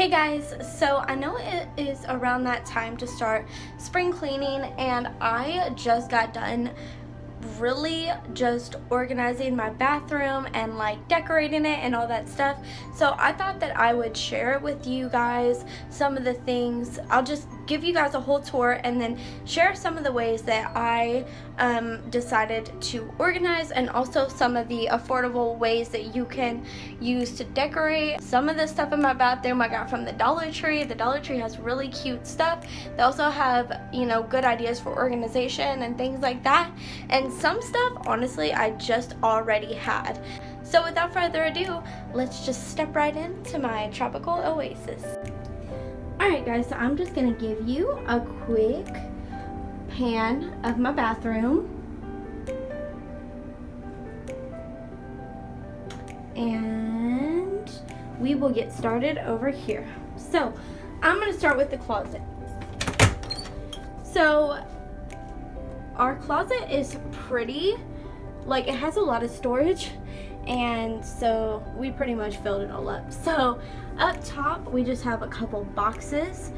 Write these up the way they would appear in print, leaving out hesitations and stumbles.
Hey guys, so I know it is around that time to start spring cleaning, and I just got done really just organizing my bathroom and like decorating it and all that stuff. So I thought that I would share with you guys some of the things. I'll just give you guys a whole tour and then share some of the ways that I decided to organize, and also some of the affordable ways that you can use to decorate. Some of the stuff in my bathroom I got from the Dollar Tree. The Dollar Tree has really cute stuff. They also have, you know, good ideas for organization and things like that. And some stuff, honestly, I just already had. So without further ado, let's just step right into my tropical oasis. Alright guys, so I'm just going to give you a quick pan of my bathroom. And we will get started over here. So I'm going to start with the closet. So our closet is pretty, like, it has a lot of storage, and so we pretty much filled it all up. So up top we just have a couple boxes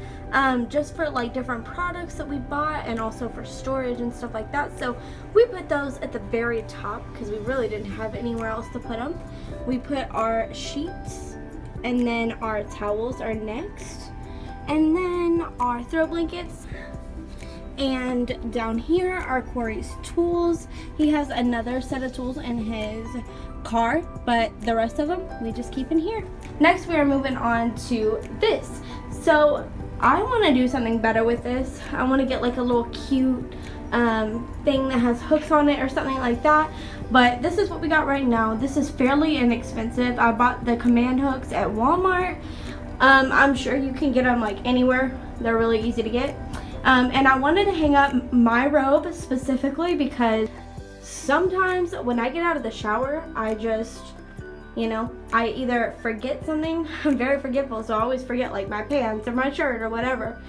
just for like different products that we bought, and also for storage and stuff like that. So we put those at the very top because we really didn't have anywhere else to put them. We put our sheets, and then our towels are next, and then our throw blankets. And down here are Corey's tools. He has another set of tools in his car, but the rest of them we just keep in here. Next we are moving on to this. So I want to do something better with this. I want to get like a little cute thing that has hooks on it or something like that. But this is what we got right now. This is fairly inexpensive. I bought the command hooks at Walmart. I'm sure you can get them like anywhere. They're really easy to get. And I wanted to hang up my robe specifically because sometimes when I get out of the shower, I just, you know, I either forget something. I'm very forgetful, so I always forget like my pants or my shirt or whatever.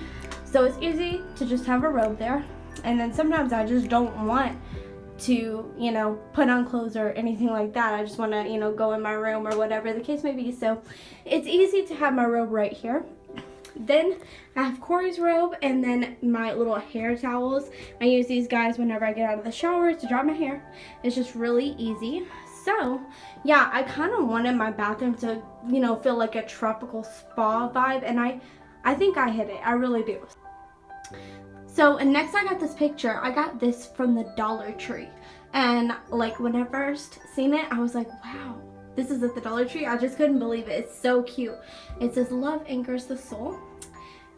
So it's easy to just have a robe there. And then sometimes I just don't want to, you know, put on clothes or anything like that. I just want to, you know, go in my room or whatever the case may be. So it's easy to have my robe right here. Then I have Corey's robe, and then my little hair towels. I use these guys whenever I get out of the shower to dry my hair. It's just really easy. So yeah, I kind of wanted my bathroom to, you know, feel like a tropical spa vibe, and I think I hit it. I really do. So, and next I got this picture. I got this from the Dollar Tree, and like when I first seen it, I was like, wow, this is at the Dollar Tree. I just couldn't believe it. It's so cute. It says love anchors the soul.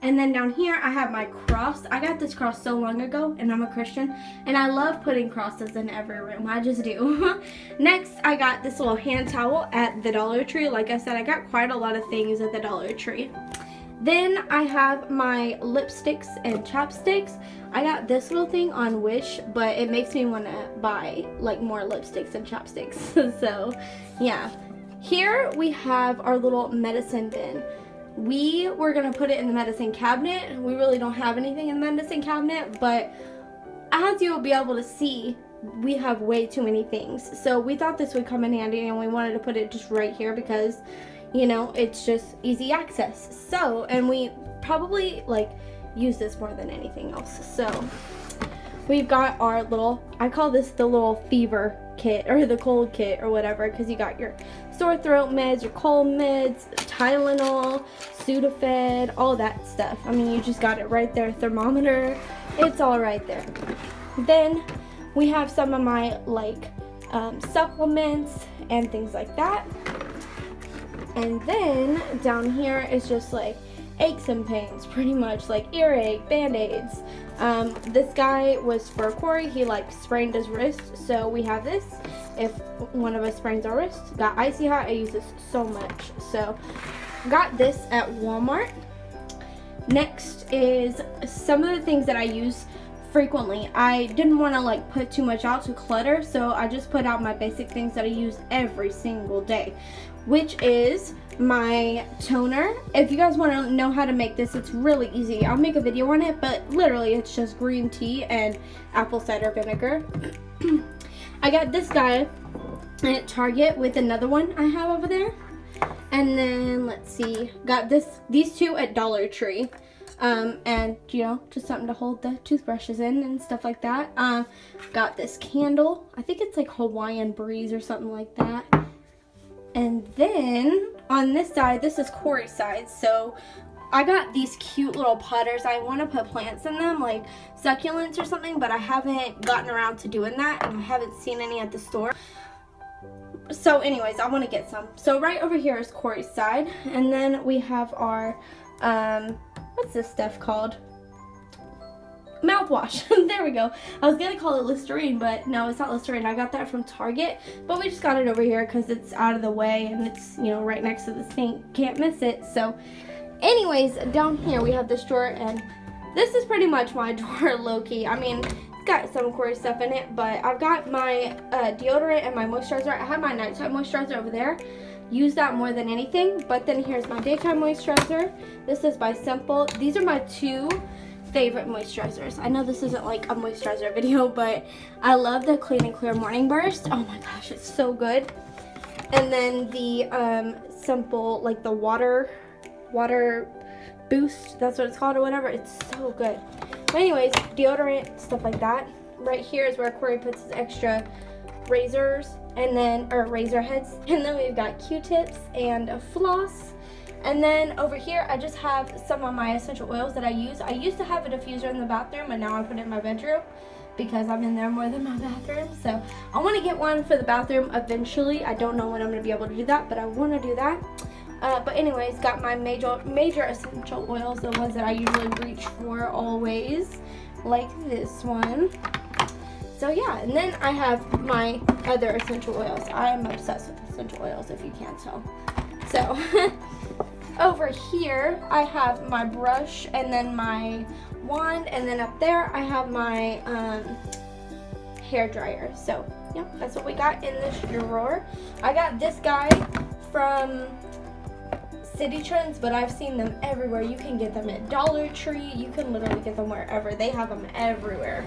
And then down here I have my cross. I got this cross so long ago, and I'm a Christian, and I love putting crosses in every room. I just do. Next I got this little hand towel at the Dollar Tree. Like I said, I got quite a lot of things at the Dollar Tree. Then I have my lipsticks and chapsticks. I got this little thing on Wish, but it makes me want to buy like more lipsticks and chapsticks. So yeah. Here we have our little medicine bin. We were going to put it in the medicine cabinet. We really don't have anything in the medicine cabinet, but as you'll be able to see, we have way too many things. So we thought this would come in handy, and we wanted to put it just right here because, you know, it's just easy access. So, and we probably like use this more than anything else. So we've got our little, I call this the little fever kit or the cold kit or whatever, because you got your sore throat meds, your cold meds, Tylenol, Sudafed, all that stuff. I mean, you just got it right there. Thermometer, it's all right there. Then we have some of my like supplements and things like that. And then down here is just like aches and pains, pretty much, like earache, band-aids. This guy was for Corey. He like sprained his wrist, so we have this if one of us sprains our wrist. Got icy hot. I use this so much, so got this at Walmart. Next is some of the things that I use frequently. I didn't want to like put too much out to clutter, so I just put out my basic things that I use every single day, which is my toner. If you guys want to know how to make this, it's really easy. I'll make a video on it, but literally it's just green tea and apple cider vinegar. I got this guy at Target with another one I have over there. And then let's see, got these two at Dollar Tree. And you know, just something to hold the toothbrushes in and stuff like that. Got this candle. I think it's like Hawaiian Breeze or something like that. And then on this side, this is Corey's side. So I got these cute little putters. I want to put plants in them, like succulents or something, but I haven't gotten around to doing that, and I haven't seen any at the store. So anyways, I want to get some. So right over here is Corey's side, and then we have our what's this stuff called? Mouthwash. There we go. I was gonna call it Listerine, but no, it's not Listerine. I got that from Target, but we just got it over here because it's out of the way and it's, you know, right next to the sink. Can't miss it. So anyways, down here we have this drawer, and this is pretty much my drawer, low-key. I mean, it's got some Corey stuff in it, but I've got my deodorant and my moisturizer. I have my nighttime moisturizer over there. Use that more than anything. But then here's my daytime moisturizer. This is by Simple. These are my two favorite moisturizers. I know this isn't like a moisturizer video, but I love the Clean and Clear Morning Burst. Oh my gosh, it's so good. And then the Simple, like the water boost, that's what it's called or whatever. It's so good. But anyways, deodorant, stuff like that. Right here is where Corey puts his extra razors and then, or razor heads. And then we've got Q-tips and a floss. And then over here, I just have some of my essential oils that I use. I used to have a diffuser in the bathroom, but now I put it in my bedroom because I'm in there more than my bathroom. So I want to get one for the bathroom eventually. I don't know when I'm going to be able to do that, but I want to do that. But anyways, got my major essential oils, the ones that I usually reach for always, like this one. So yeah, and then I have my other essential oils. I am obsessed with essential oils, if you can't tell. So over here, I have my brush and then my wand, and then up there, I have my hair dryer. So yeah, that's what we got in this drawer. I got this guy from City Trends, but I've seen them everywhere. You can get them at Dollar Tree. You can literally get them wherever. They have them everywhere.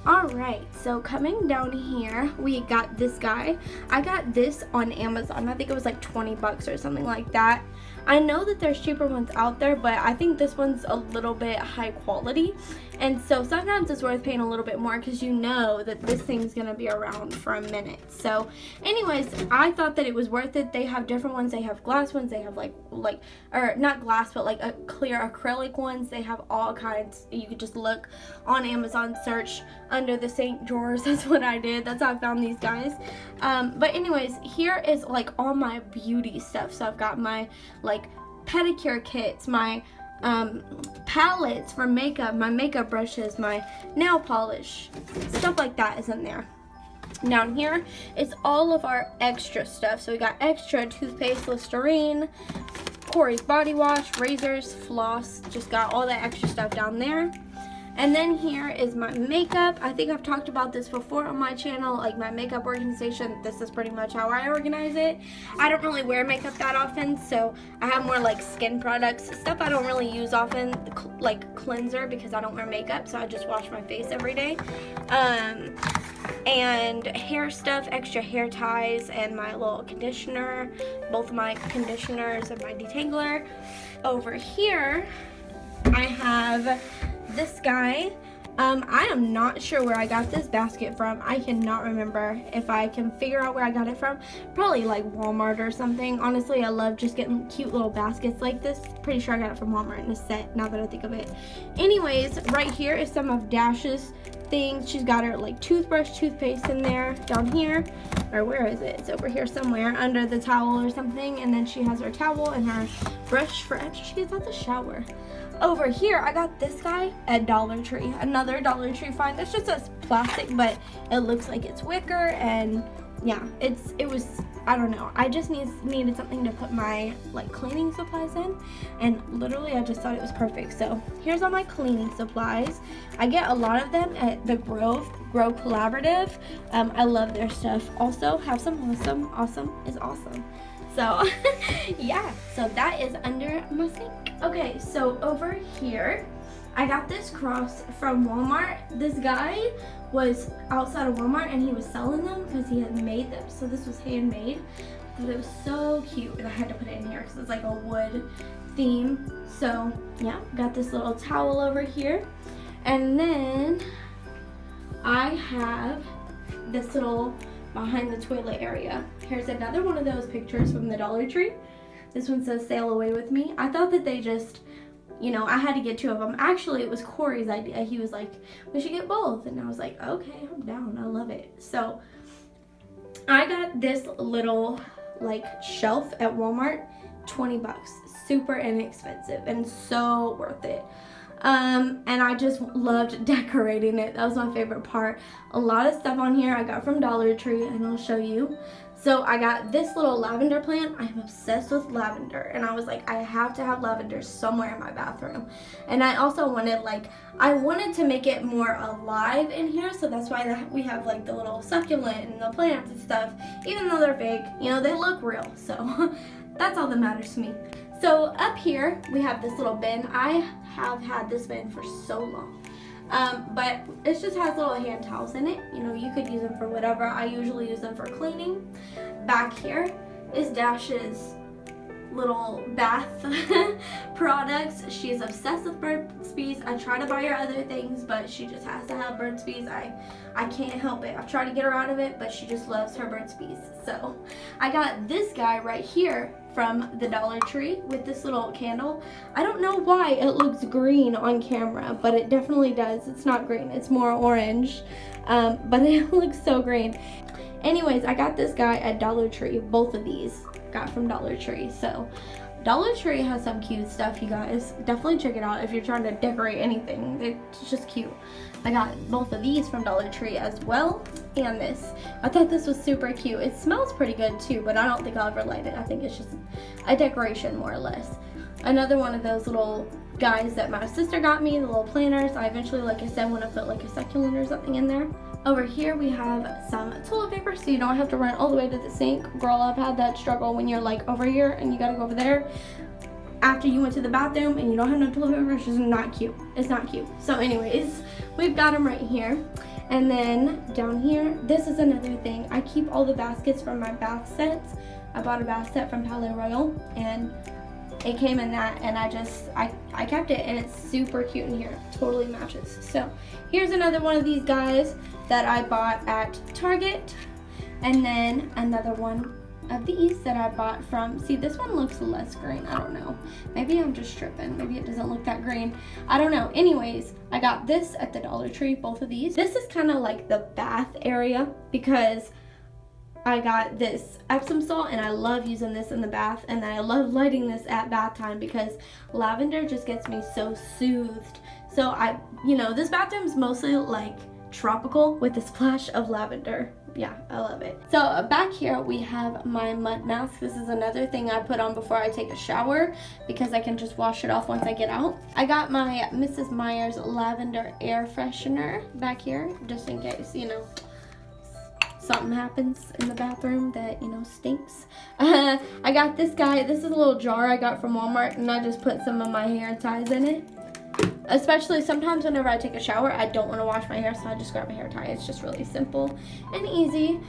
Alright, so coming down here, we got this guy. I got this on Amazon. I think it was like 20 bucks or something like that. I know that there's cheaper ones out there, but I think this one's a little bit high quality. And so sometimes it's worth paying a little bit more because you know that this thing's going to be around for a minute. So anyways, I thought that it was worth it. They have different ones. They have glass ones. They have or not glass, but like a clear acrylic ones. They have all kinds. You could just look on Amazon, search under the sink drawers. That's what I did. That's how I found these guys. But anyways, here is like all my beauty stuff. So I've got my like pedicure kits, my palettes for makeup, my makeup brushes, my nail polish, stuff like that is in there. Down here is all of our extra stuff. So we got extra toothpaste, Listerine, Corey's body wash, razors, floss, just got all that extra stuff down there. And then here is my makeup. I think I've talked about this before on my channel, like my makeup organization. This is pretty much how I organize it. I don't really wear makeup that often, so I have more like skin products, stuff I don't really use often, like cleanser, because I don't wear makeup, so I just wash my face every day. And hair stuff, extra hair ties, and my little conditioner, both my conditioners and my detangler. Over here, I have this guy. I am not sure where I got this basket from. I cannot remember. If I can figure out where I got it from, probably like Walmart or something. Honestly, I love just getting cute little baskets like this. Pretty sure I got it from Walmart in a set, now that I think of it. Anyways, right here is some of Dash's things. She's got her like toothbrush, toothpaste in there. Down here, or where is it? It's over here somewhere under the towel or something. And then she has her towel and her brush for after she gets out the shower. Over here, I got this guy at Dollar Tree. Another Dollar Tree find. It's just a plastic, but it looks like it's wicker, and yeah, it was, I don't know. I just needed something to put my like cleaning supplies in, and literally I just thought it was perfect. So here's all my cleaning supplies. I get a lot of them at the Grow Collaborative. I love their stuff. Also, have some awesome is awesome. So yeah, so that is under my sink. Okay, so over here, I got this cross from Walmart. This guy was outside of Walmart and he was selling them because he had made them. So this was handmade. But it was so cute, and I had to put it in here because it's like a wood theme. So yeah, got this little towel over here. And then I have this little behind the toilet area. Here's another one of those pictures from the Dollar Tree. This one says sail away with me. I thought that they just, you know, I had to get 2 of them. Actually, it was Corey's idea. He was like, we should get both. And I was like, okay, I'm down. I love it. So I got this little like shelf at Walmart, 20 bucks. Super inexpensive and so worth it. And I just loved decorating it. That was my favorite part. A lot of stuff on here I got from Dollar Tree, and I'll show you. So I got this little lavender plant. I'm obsessed with lavender, and I was like, I have to have lavender somewhere in my bathroom. And I also wanted I wanted to make it more alive in here, so that's why we have like the little succulent and the plants and stuff. Even though they're fake, you know, they look real, so that's all that matters to me. So up here, we have this little bin. I have had this bin for so long. But it just has little hand towels in it. You know, you could use them for whatever. I usually use them for cleaning. Back here is Dash's little bath products. She is obsessed with Burt's Bees. I try to buy her other things, but she just has to have Burt's Bees. I can't help it. I've tried to get her out of it, but she just loves her Burt's Bees. So I got this guy right here from the Dollar Tree with this little candle. I don't know why it looks green on camera, but it definitely does. It's not green, it's more orange, but it looks so green. Anyways, I got this guy at Dollar Tree. Both of these got from Dollar Tree. So Dollar Tree has some cute stuff, you guys. Definitely check it out if you're trying to decorate anything. It's just cute. I got both of these from Dollar Tree as well, and this. I thought this was super cute. It smells pretty good too, but I don't think I'll ever light it. I think it's just a decoration more or less. Another one of those little guys that my sister got me, the little planters. I eventually, like I said, want to put like a succulent or something in there. Over here we have some toilet paper so you don't have to run all the way to the sink. Girl, I've had that struggle when you're like over here and you gotta go over there after you went to the bathroom and you don't have no toilet paper. It's just not cute. It's not cute. So anyways, we've got them right here. And then down here, this is another thing. I keep all the baskets from my bath sets. I bought a bath set from Palais Royal and it came in that, and I kept it, and it's super cute in here. Totally matches. So here's another one of these guys that I bought at Target, and then another one of these that I bought from, see, this one looks less green. I don't know, maybe I'm just tripping. Maybe it doesn't look that green. I don't know. Anyways, I got this at the Dollar Tree, both of these. This is kind of like the bath area because I got this Epsom salt, and I love using this in the bath, and I love lighting this at bath time because lavender just gets me so soothed. So you know, this bathroom's mostly like tropical with a splash of lavender. Yeah, I love it. So back here we have my mud mask. This is another thing I put on before I take a shower because I can just wash it off once I get out. I got my Mrs. Meyer's lavender air freshener back here just in case, you know, something happens in the bathroom that, you know, stinks. I got this guy. This is a little jar I got from Walmart, and I just put some of my hair ties in it. Especially sometimes whenever I take a shower, I don't want to wash my hair, so I just grab a hair tie. It's just really simple and easy.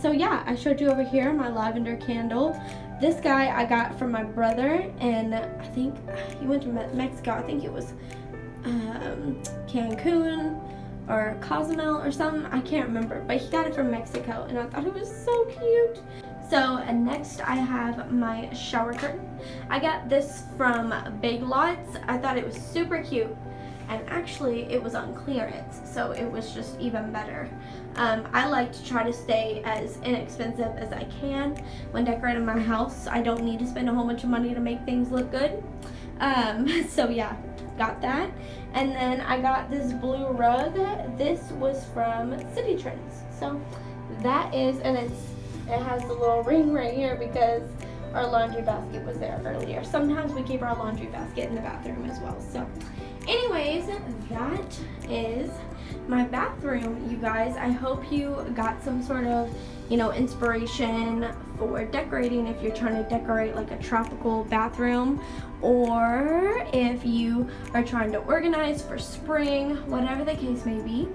So yeah, I showed you over here my lavender candle. This guy I got from my brother, and I think he went to Mexico. I think it was Cancun or Cozumel or something. I can't remember, but he got it from Mexico, and I thought it was so cute. So next I have my shower curtain. I got this from Big Lots. I thought it was super cute, and actually it was on clearance, so it was just even better. I like to try to stay as inexpensive as I can when decorating my house. I don't need to spend a whole bunch of money to make things look good. So yeah, got that. And then I got this blue rug. This was from City Trends. So that is, and it has the little ring right here because our laundry basket was there earlier. Sometimes we keep our laundry basket in the bathroom as well. So anyways, that is my bathroom, you guys. I hope you got some sort of, you know, inspiration for decorating if you're trying to decorate like a tropical bathroom, or if you are trying to organize for spring, whatever the case may be.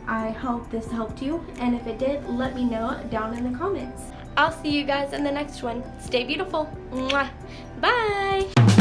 I hope this helped you, and if it did, let me know down in the comments. I'll see you guys in the next one. Stay beautiful. Mwah. Bye.